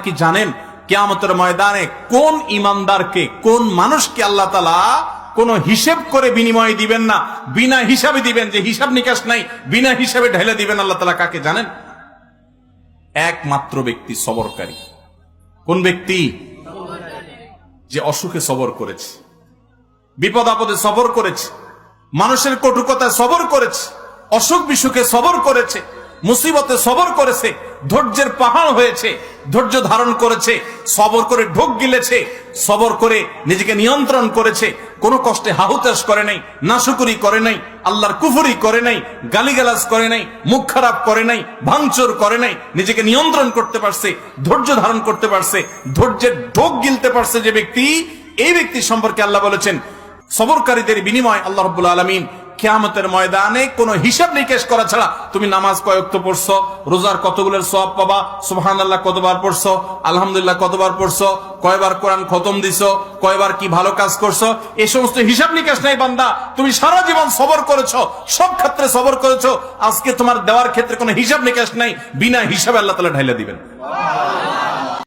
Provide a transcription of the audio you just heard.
কি জানেন কিয়ামতের ময়দানে কোন ইমানদারকে, কোন মানুষকে আল্লাহ তাআলা কোন হিসেব করে বিনিময় দিবেন না, বিনা হিসাবে দিবেন, যে হিসাব নিকাশ নাই, বিনা হিসাবে ঢেলে দিবেন আল্লাহ তাআলা কাকে জানেন? একমাত্র ব্যক্তি সবরকারী। কোন ব্যক্তি? যে অসুখে সবর করেছে, বিপদ আপদে সবর করেছে, মানুষের কটুকতায় সবর করেছে, অসুখ বিসুখে সবর করেছে, মুসিবতে সবর করেছে, ধৈর্যের পাহাড় হয়েছে, ধৈর্য ধারণ করেছে, সবর করে ঢোক গিলেছে, সবর করে নিজেকে নিয়ন্ত্রণ করেছে, কোনো কষ্টে হাহুতাশ করে নাই, নাশুকুরি করে নাই, আল্লাহর কুফরি করে নাই, গালিগালাজ করে নাই, মুখ খারাপ করে নাই, ভাঙচুর করে নাই, নিজেকে নিয়ন্ত্রণ করতে পারছে, ধৈর্য ধারণ করতে পারছে, ধৈর্যের ঢোক গিলতে পারছে যে ব্যক্তি, এই ব্যক্তি সম্পর্কে আল্লাহ বলেছেন সবরকারীদের বিনিময় আল্লাহ রাব্বুল আলামিন কিয়ামতের ময়দানে কোনো হিসাব নিকেশ করা ছাড়া, তুমি নামাজ কয় ওয়াক্ত পড়ছো, রোজার কতগুলোর সওয়াব পাবা, সুবহানাল্লাহ কতবার পড়ছো, আলহামদুলিল্লাহ কতবার পড়ছো, কয়বার কোরআন খতম দিছো, কয়বার কি ভালো কাজ করছো, এই সমস্ত হিসাব নিকেশ নাই বান্দা। তুমি সারা জীবন সবর করেছো, সব ক্ষেত্রে সবর করেছো, আজকে তোমার দেওয়ার ক্ষেত্রে কোনো হিসাব নিকেশ নাই, বিনা হিসাবে আল্লাহ তাআলা ঢাইলা দিবেন।